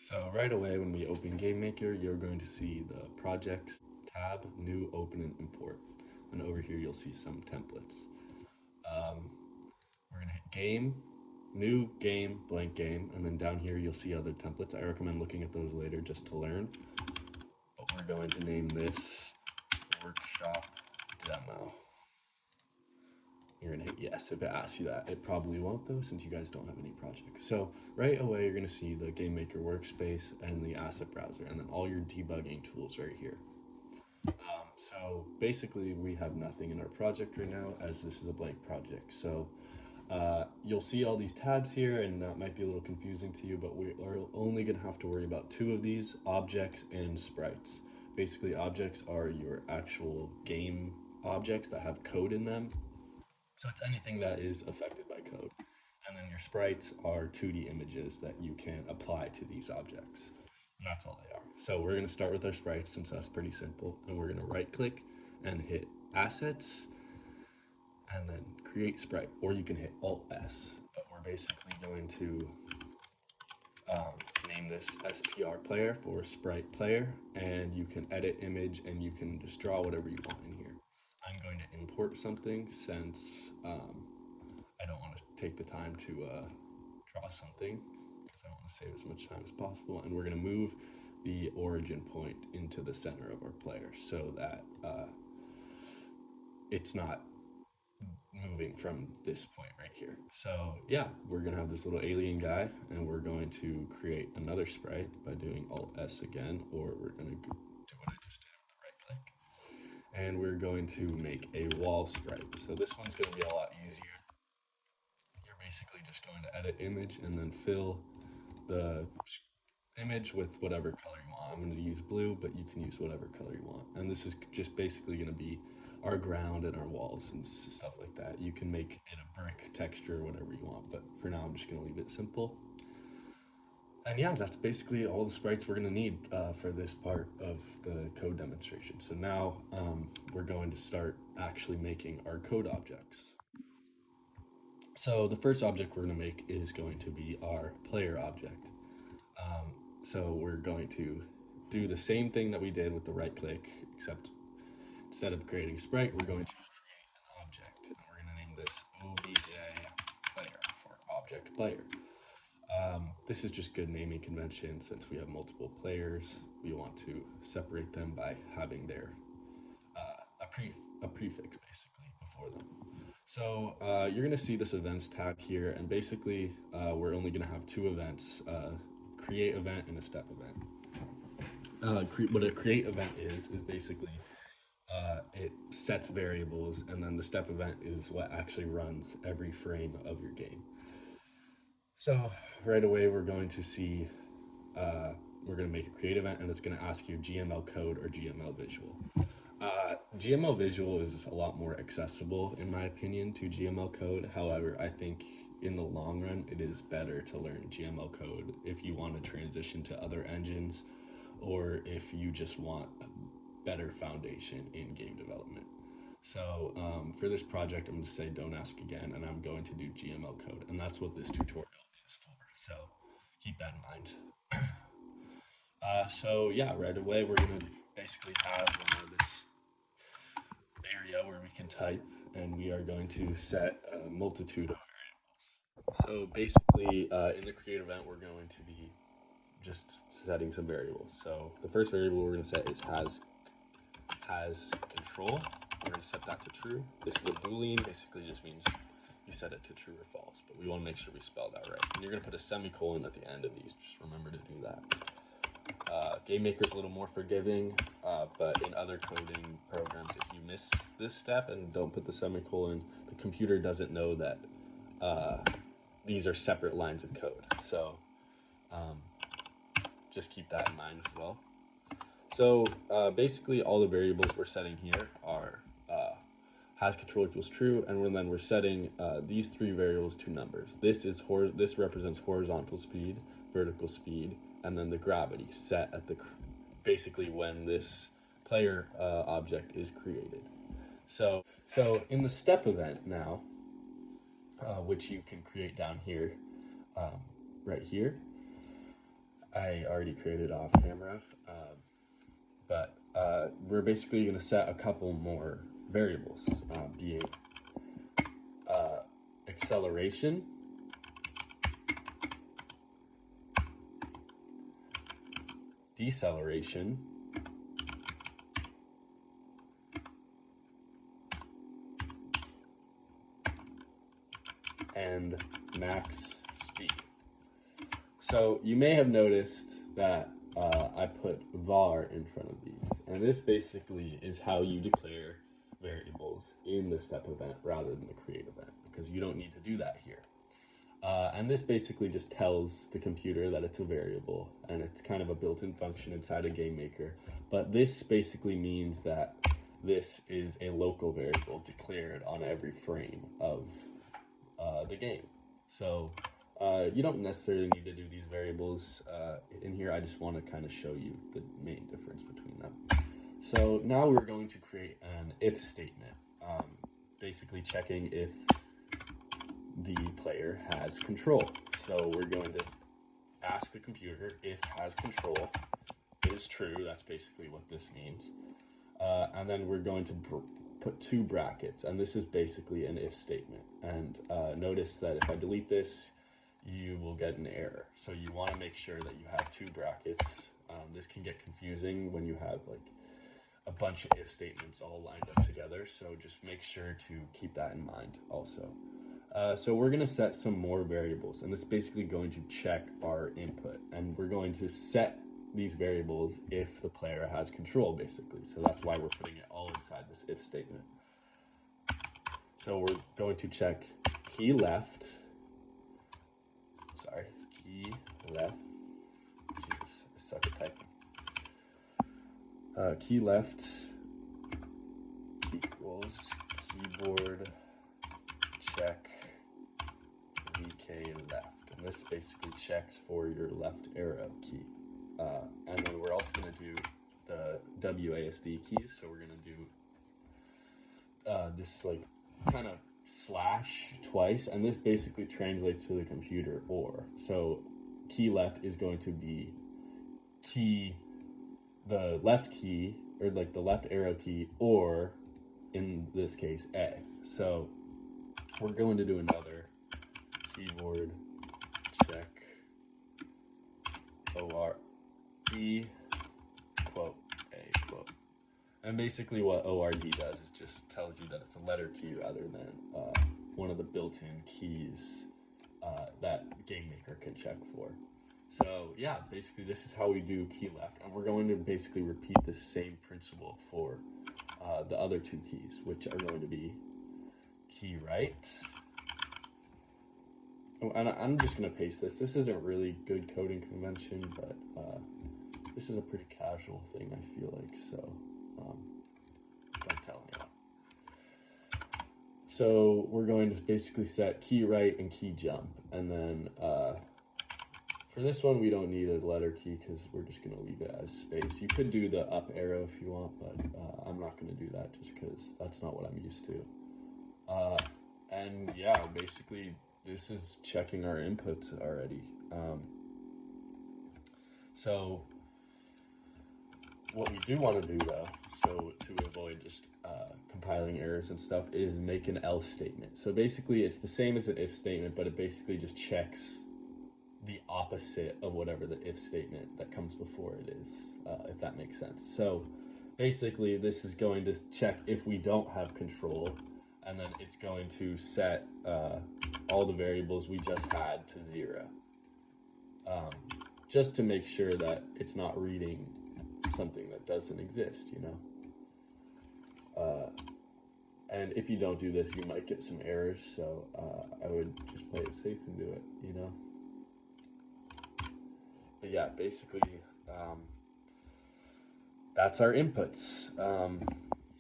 So right away when we open GameMaker, you're going to see the projects tab, new, open, and import. And over here you'll see some templates. Um, we're gonna hit game, new game, blank game, and then down here you'll see other templates. I recommend looking at those later just to learn. But we're going to name this workshop demo. You're gonna hit yes. If it asks you that, it probably won't though, since you guys don't have any projects. So right away, you're gonna see the GameMaker workspace and the asset browser, and then all your debugging tools right here. So basically, we have nothing in our project right now, as this is a blank project. So you'll see all these tabs here, and that might be a little confusing to you, but we are only gonna have to worry about two of these: objects and sprites. Basically, objects are your actual game objects that have code in them, so it's anything that is affected by code. And then your sprites are 2D images that you can apply to these objects. And that's all they are. So we're gonna start with our sprites since that's pretty simple. And we're gonna right click and hit assets and then create sprite, or you can hit Alt S. But we're basically going to name this SPR player for sprite player, and you can edit image and you can just draw whatever you want in here. I'm going to import something since I don't want to take the time to draw something because I want to save as much time as possible. And we're going to move the origin point into the center of our player so that it's not moving from this point right here. So yeah, we're going to have this little alien guy, and we're going to create another sprite by doing Alt S again, or we're going to do what I just did with the right click. And we're going to make a wall sprite. So this one's going to be a lot easier. You're basically just going to edit image and then fill the image with whatever color you want. I'm going to use blue, but you can use whatever color you want. And this is just basically going to be our ground and our walls and stuff like that. You can make it a brick texture, whatever you want, but for now I'm just going to leave it simple. And yeah, that's basically all the sprites we're going to need for this part of the code demonstration. So now we're going to start actually making our code objects. So the first object we're going to make is going to be our player object. So we're going to do the same thing that we did with the right click, except instead of creating a sprite, we're going to create an object. And we're going to name this obj player for object player. This is just good naming convention. Since we have multiple players, we want to separate them by having their a prefix basically before them. So you're going to see this events tab here, and basically we're only going to have two events, create event and a step event. What a create event is basically it sets variables, and then the step event is what actually runs every frame of your game. So right away we're going to see, we're going to make a create event, and it's going to ask you GML code or GML visual. GML visual is a lot more accessible, in my opinion, to GML code. However, I think in the long run, it is better to learn GML code if you want to transition to other engines, or if you just want a better foundation in game development. So for this project, I'm going to say don't ask again, and I'm going to do GML code, and that's what this tutorial is for. So keep that in mind. So yeah, right away we're going to basically have this area where we can type, and we are going to set a multitude of variables. So basically in the create event, we're going to be just setting some variables. So the first variable we're going to set is has control. We're going to set that to true. This is a boolean, basically just means you set it to true or false, but we want to make sure we spell that right. And you're going to put a semicolon at the end of these. Just remember to do that. GameMaker is a little more forgiving, but in other coding programs, if you miss this step and don't put the semicolon, the computer doesn't know that these are separate lines of code. So just keep that in mind as well. So basically all the variables we're setting here are has control equals true, and then we're setting these three variables to numbers. This represents horizontal speed, vertical speed, and then the gravity set at the basically when this player object is created. So in the step event now, which you can create down here, right here, I already created off camera, but we're basically going to set a couple more variables, being acceleration, deceleration, and max speed. So you may have noticed that I put var in front of these, and this basically is how you declare variables in the step event rather than the create event, because you don't need to do that here. And this basically just tells the computer that it's a variable, and it's kind of a built-in function inside a GameMaker. But this basically means that this is a local variable declared on every frame of the game. So you don't necessarily need to do these variables in here. I just want to kind of show you the main difference between them. So now we're going to create an if statement, basically checking if the player has control. So we're going to ask the computer if has control is true. That's basically what this means. And then we're going to put two brackets, and this is basically an if statement. And notice that if I delete this, you will get an error. So you want to make sure that you have two brackets. This can get confusing when you have like a bunch of if statements all lined up together. So just make sure to keep that in mind also. So we're going to set some more variables, and this is basically going to check our input, and we're going to set these variables if the player has control, basically. So that's why we're putting it all inside this if statement. So we're going to check key left. Jesus, I suck at typing. Key left equals keyboard check VK left, and this basically checks for your left arrow key. And then we're also going to do the WASD keys. So we're going to do this like kind of slash twice, and this basically translates to the computer or. So key left is going to be the left key, or like the left arrow key, or in this case A. So we're going to do another keyboard check ORD quote A quote. And basically what ORD does is just tells you that it's a letter key rather than one of the built-in keys that GameMaker can check for. So yeah, basically this is how we do key left, and we're going to basically repeat the same principle for the other two keys, which are going to be key right. Oh, and I'm just going to paste this. This isn't really good coding convention, but this is a pretty casual thing, I feel like, so don't tell anyone. So we're going to basically set key right and key jump, and then for this one we don't need a letter key because we're just going to leave it as space. You could do the up arrow if you want, but I'm not going to do that just because that's not what I'm used to. And yeah, basically this is checking our inputs already. So what we do want to do though, so to avoid just compiling errors and stuff, is make an else statement. So basically it's the same as an if statement, but it basically just checks the opposite of whatever the if statement that comes before it is, if that makes sense. So basically this is going to check if we don't have control, and then it's going to set all the variables we just had to 0, just to make sure that it's not reading something that doesn't exist, you know. And if you don't do this, you might get some errors, so I would just play it safe and do it, you know. But yeah, basically that's our inputs.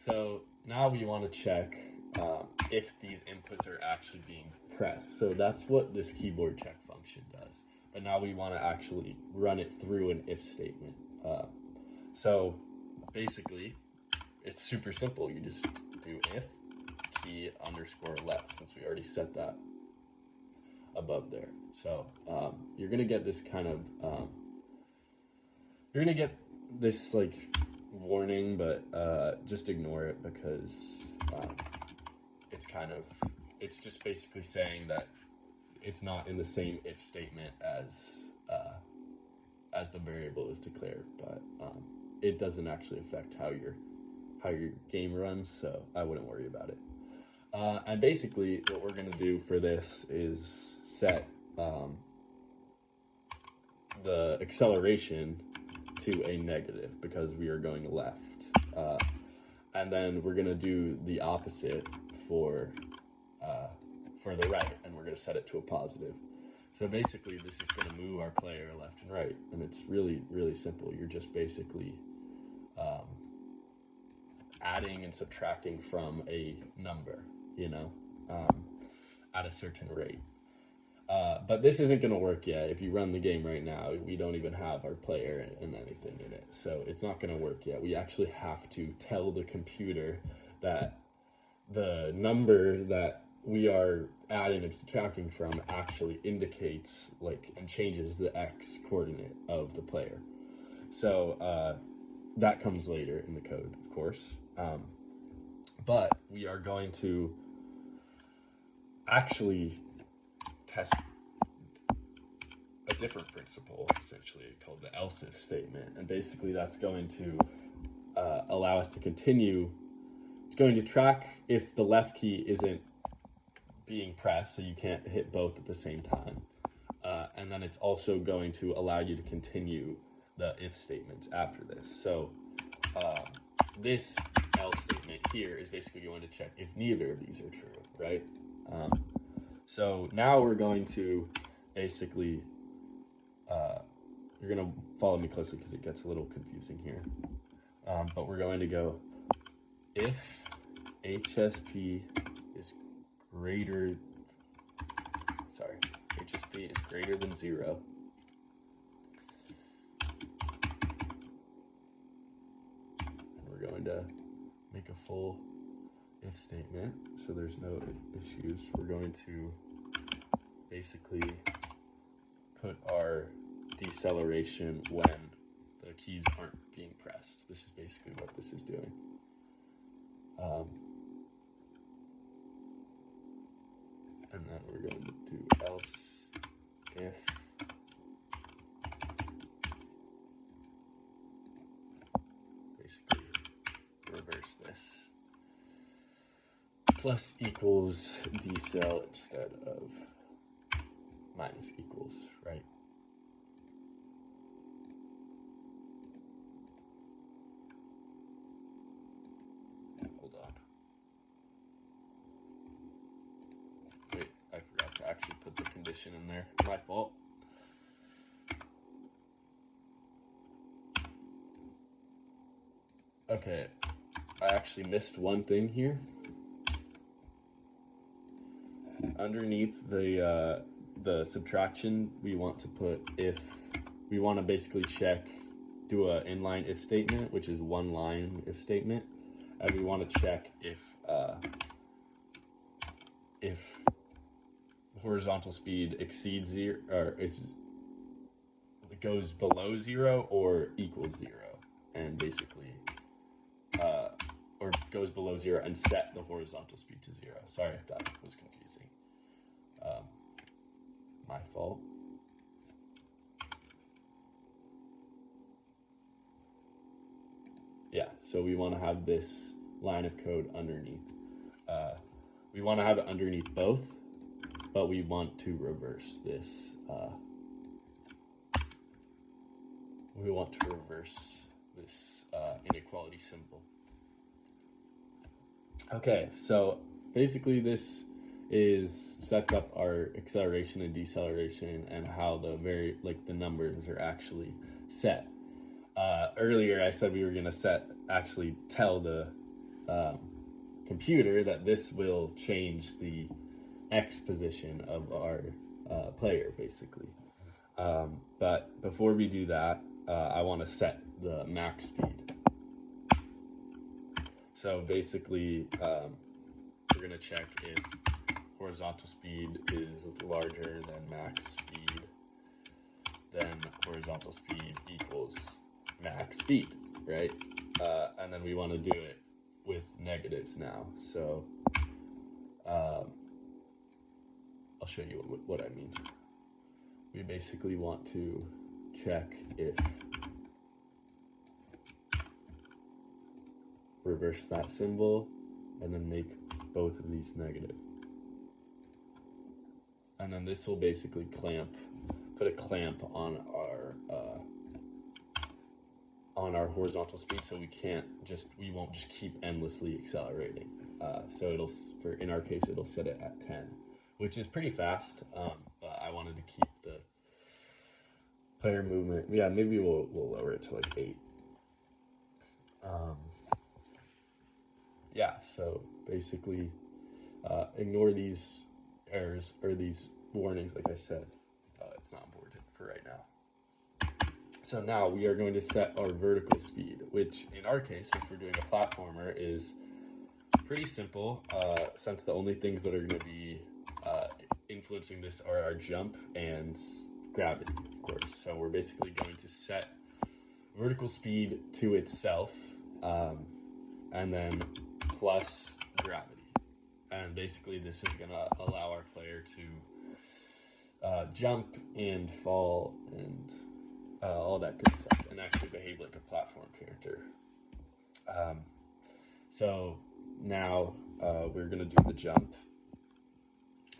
So now we want to check if these inputs are actually being pressed. So that's what this keyboard check function does. But now we want to actually run it through an if statement. So basically, it's super simple. You just do if key underscore left, since we already set that above there. So you're going to get this kind of you're gonna get this like warning, but just ignore it because it's just basically saying that it's not in the same if statement as the variable is declared, but it doesn't actually affect how your game runs, so I wouldn't worry about it. And basically, what we're going to do for this is set the acceleration to a negative because we are going left. And then we're going to do the opposite for the right, and we're going to set it to a positive. So basically, this is going to move our player left and right, and it's really, really simple. You're just basically adding and subtracting from a number, at a certain rate. But this isn't going to work yet. If you run the game right now, we don't even have our player and anything in it. So it's not going to work yet. We actually have to tell the computer that the number that we are adding and subtracting from actually indicates and changes the x coordinate of the player. So that comes later in the code, of course. But we are going to actually test a different principle, essentially, called the else if statement. And basically that's going to allow us to continue. It's going to track if the left key isn't being pressed, so you can't hit both at the same time. And then it's also going to allow you to continue the if statements after this. So this else statement here is basically going to check if neither of these are true, right? So now we're going to basically, you're going to follow me closely because it gets a little confusing here. But we're going to go if HSP is greater than 0, and we're going to make a full if statement so there's no issues. We're going to basically put our deceleration when the keys aren't being pressed. This is basically what this is doing. And then we're going to do else if basically reverse this. Plus equals decel instead of minus equals, right? Hold on. Wait, I forgot to actually put the condition in there. My fault. Okay, I actually missed one thing here. Underneath the subtraction, we want to put if. We want to basically do a inline if statement, which is one line if statement, and we want to check if horizontal speed exceeds 0, or if it goes below 0 or equals 0, and basically or goes below 0 and set the horizontal speed to 0. Sorry if that was confusing. My fault. Yeah, so we want to have this line of code underneath. We want to have it underneath both, but we want to reverse this. We want to reverse this inequality symbol. Okay, so basically this sets up our acceleration and deceleration and how the numbers are actually set. Earlier I said we were going to tell the computer that this will change the X position of our player, basically. But before we do that, I want to set the max speed. So basically, we're going to check if horizontal speed is larger than max speed, then horizontal speed equals max speed, right? And then we want to do it with negatives now. So I'll show you what I mean. We basically want to check if reverse that symbol and then make both of these negative. And then this will basically put a clamp on our horizontal speed, so we won't just keep endlessly accelerating. So in our case, it'll set it at 10, which is pretty fast. But I wanted to keep the player movement. Yeah, maybe we'll lower it to like 8. Yeah, so basically ignore these errors or these warnings. Like I said, it's not important for right now. So now we are going to set our vertical speed, which in our case, since we're doing a platformer, is pretty simple, since the only things that are going to be influencing this are our jump and gravity, of course. So we're basically going to set vertical speed to itself, and then plus gravity. And basically this is going to allow our player to jump and fall and all that good stuff, and actually behave like a platform character. So now we're going to do the jump.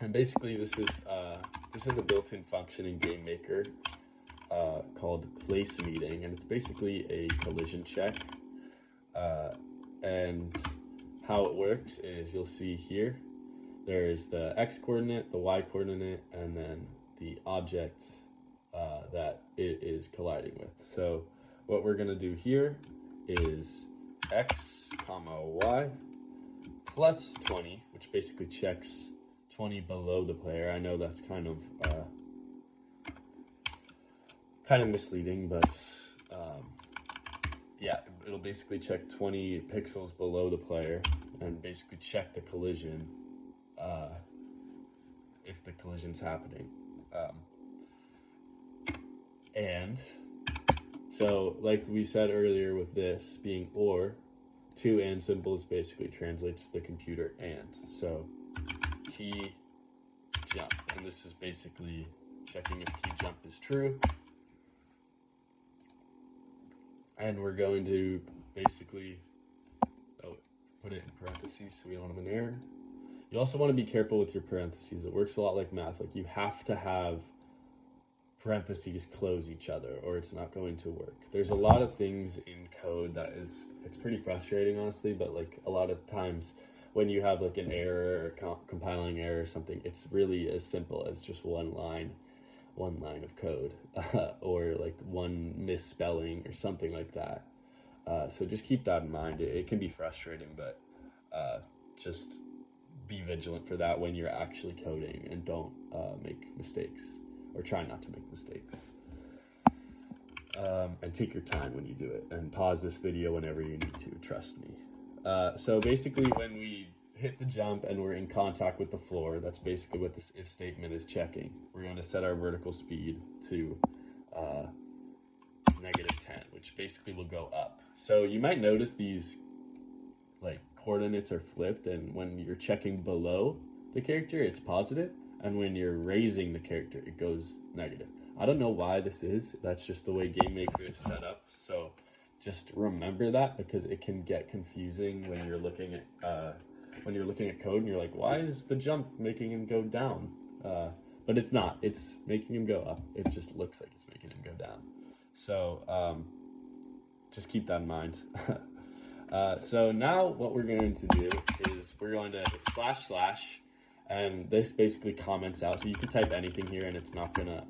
And basically this is a built-in function in GameMaker called place meeting, and it's basically a collision check. And how it works is, you'll see here, there's the X coordinate, the Y coordinate, and then the object that it is colliding with. So what we're going to do here is X comma Y plus 20, which basically checks 20 below the player. I know that's kind of misleading, but yeah, it'll basically check 20 pixels below the player and basically check the collision if the collision's happening. And so, like we said earlier with this being or, 2 and symbols basically translates the computer and. So key jump, and this is basically checking if key jump is true. And we're going to basically put it in parentheses so we don't have an error. You also want to be careful with your parentheses. It works a lot like math. Like, you have to have parentheses close each other or it's not going to work. There's a lot of things in code it's pretty frustrating, honestly, but like a lot of times when you have like an error or compiling error or something, it's really as simple as just one line of code or like one misspelling or something like that. So just keep that in mind. It can be frustrating, but just be vigilant for that when you're actually coding, and don't make mistakes, or try not to make mistakes. And take your time when you do it, and pause this video whenever you need to, trust me. So basically when we hit the jump and we're in contact with the floor, that's basically what this if statement is checking. We're going to set our vertical speed to -10, which basically will go up. So you might notice these like coordinates are flipped, and when you're checking below the character it's positive, and when you're raising the character it goes negative. I don't know why this is. That's just the way GameMaker is set up. So just remember that, because it can get confusing when you're looking at code and you're like, why is the jump making him go down? But it's not. It's making him go up. It just looks like it's making him go down. So just keep that in mind. So now what we're going to do is we're going to hit // and this basically comments out. So you can type anything here and it's not gonna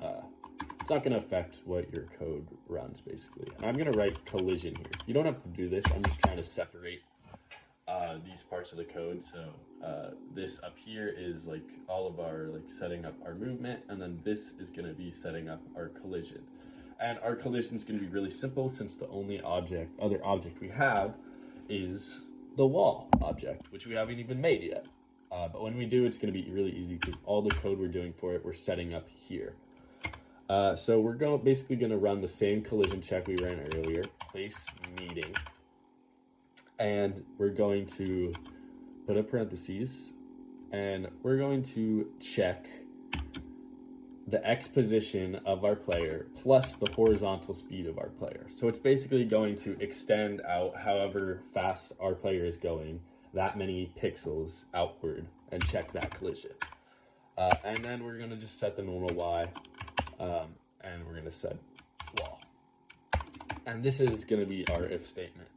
affect what your code runs, basically. And I'm gonna write collision here. You don't have to do this. I'm just trying to separate these parts of the code. So this up here is like all of our setting up our movement, and then this is gonna be setting up our collision. And our collision is gonna be really simple, since the only other object we have is the wall object, which we haven't even made yet. But when we do, it's going to be really easy, because all the code we're doing for it, we're setting up here. So we're basically going to run the same collision check we ran earlier, place meeting, and we're going to put a parentheses, and we're going to check the X position of our player plus the horizontal speed of our player. So it's basically going to extend out however fast our player is going, that many pixels outward, and check that collision. And then we're going to just set the normal Y, and we're going to set wall. And this is going to be our if statement.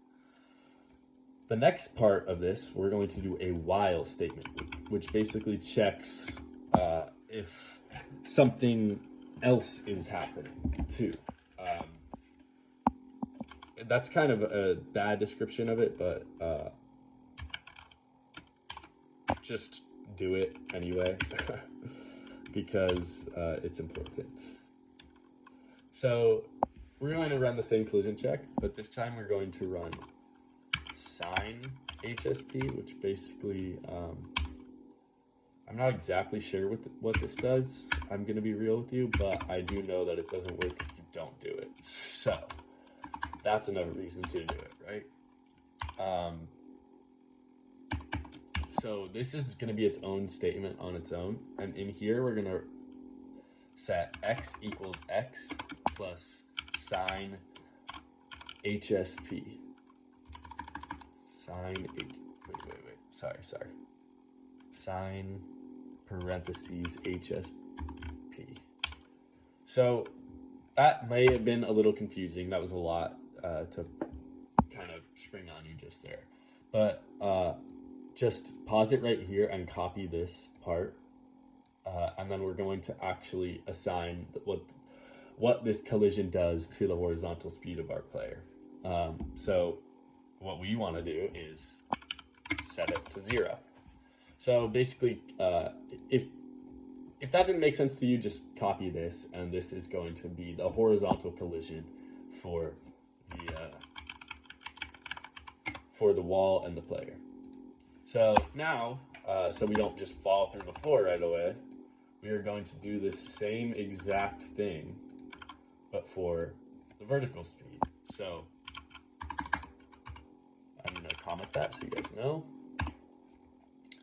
The next part of this, we're going to do a while statement, which basically checks if something else is happening too. That's kind of a bad description of it, but just do it anyway because it's important. So we're going to run the same collision check, but this time we're going to run sine HSP, which basically I'm not exactly sure what this does. I'm going to be real with you, but I do know that it doesn't work if you don't do it. So that's another reason to do it, right? So this is going to be its own statement on its own. And in here, we're going to set x equals x plus sine HSP. Sine parentheses HSP. So that may have been a little confusing. That was a lot to kind of spring on you just there. But just pause it right here and copy this part. And then we're going to actually assign what this collision does to the horizontal speed of our player. So what we want to do is set it to 0. So basically, if that didn't make sense to you, just copy this, and this is going to be the horizontal collision for the wall and the player. So now, so we don't just fall through the floor right away, we are going to do the same exact thing, but for the vertical speed. So I'm going to comment that so you guys know.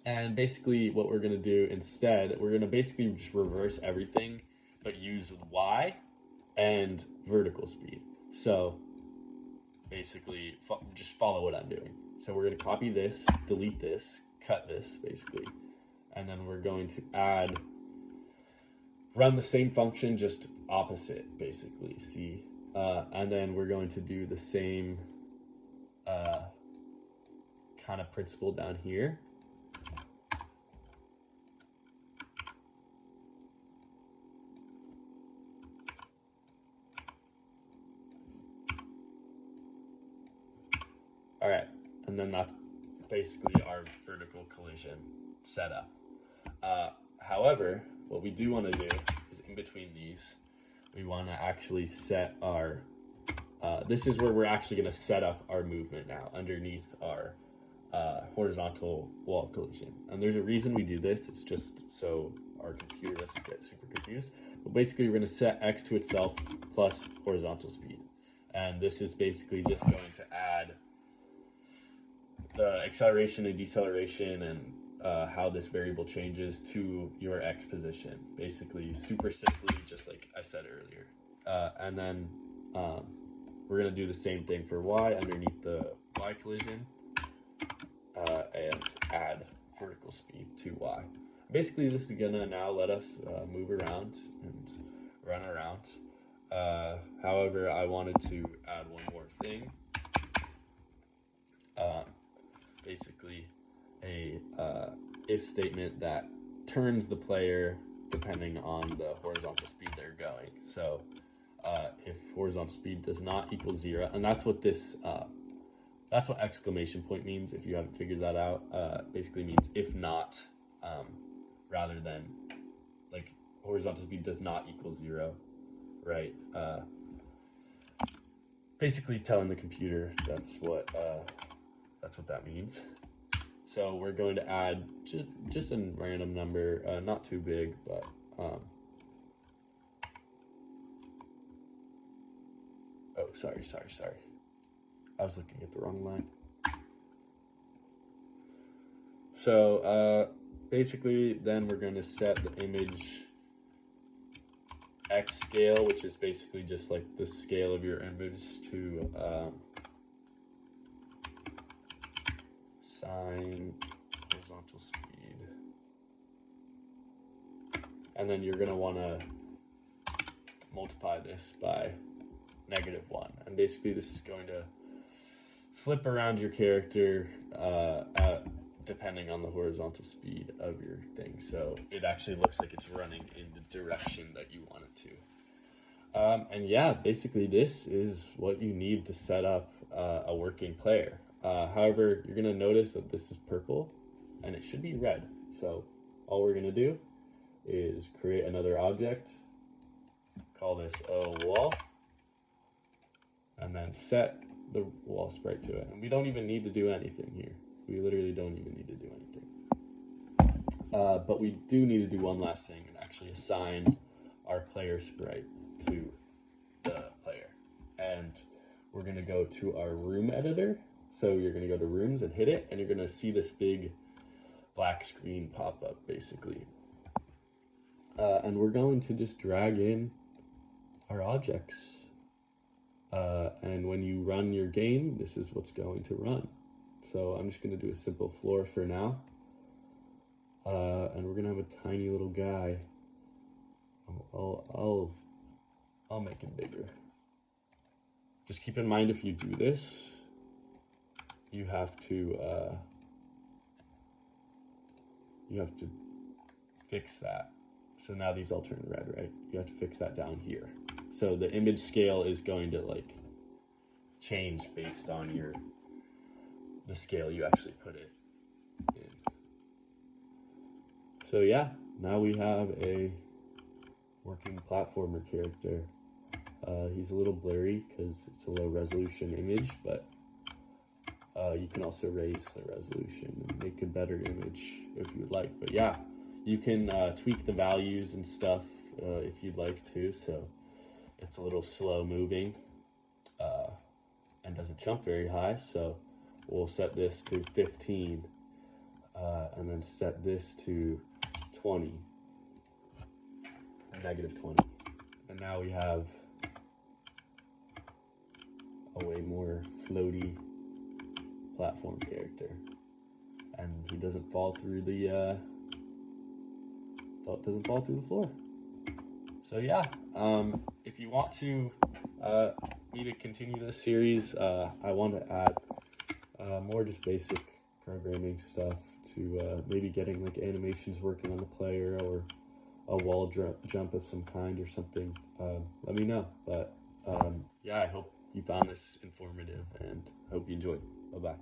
And basically what we're going to do instead, we're going to basically just reverse everything, but use Y and vertical speed. So basically just follow what I'm doing. So we're going to copy this, delete this, cut this basically, and then we're going to run the same function, just opposite basically, see? And then we're going to do the same kind of principle down here. All right, and then that's basically our vertical collision setup. However, what we do want to do is in between these, we want to actually set our, this is where we're actually going to set up our movement now underneath our horizontal wall collision. And there's a reason we do this. It's just so our computer doesn't get super confused. But basically, we're going to set x to itself plus horizontal speed. And this is basically just going to add the acceleration and deceleration and how this variable changes to your x position. Basically, super simply, just like I said earlier. And then we're going to do the same thing for y underneath the y collision and add vertical speed to y. Basically, this is going to now let us move around and run around. However, I wanted to add one more thing. Basically, a if statement that turns the player depending on the horizontal speed they're going. So if horizontal speed does not equal 0, and that's what this that's what exclamation point means. If you haven't figured that out, basically means if not, rather than like horizontal speed does not equal 0, right? Basically telling the computer that's what that means. So we're going to add just a random number, not too big, but sorry. I was looking at the wrong line. So basically then we're going to set the image X scale, which is basically just like the scale of your image, to sine horizontal speed. And then you're going to want to multiply this by -1. And basically this is going to flip around your character depending on the horizontal speed of your thing. So it actually looks like it's running in the direction that you want it to. And yeah, basically this is what you need to set up a working player. However, you're going to notice that this is purple and it should be red. So all we're going to do is create another object, call this a wall, and then set the wall sprite to it. And we don't even need to do anything here. We literally don't even need to do anything. But we do need to do one last thing and actually assign our player sprite to the player. And we're going to go to our room editor. So you're going to go to rooms and hit it, and you're going to see this big black screen pop up basically. And we're going to just drag in our objects. And when you run your game, this is what's going to run. So I'm just going to do a simple floor for now. And we're going to have a tiny little guy. I'll make him bigger. Just keep in mind, if you do this, you have to fix that. So now these all turn red, right? You have to fix that down here. So the image scale is going to like change based on the scale you actually put it in. So yeah, now we have a working platformer character. He's a little blurry because it's a low resolution image, but you can also raise the resolution and make a better image if you'd like. But yeah, you can tweak the values and stuff if you'd like to. So it's a little slow moving and doesn't jump very high. So we'll set this to 15 and then set this to 20, -20. And now we have a way more floaty platform character, and he doesn't fall through the floor. So yeah, if you want to me to continue this series, I want to add more just basic programming stuff to maybe getting like animations working on the player, or a wall jump of some kind or something. Let me know. But yeah, I hope you found this informative and hope you enjoyed. Bye-bye.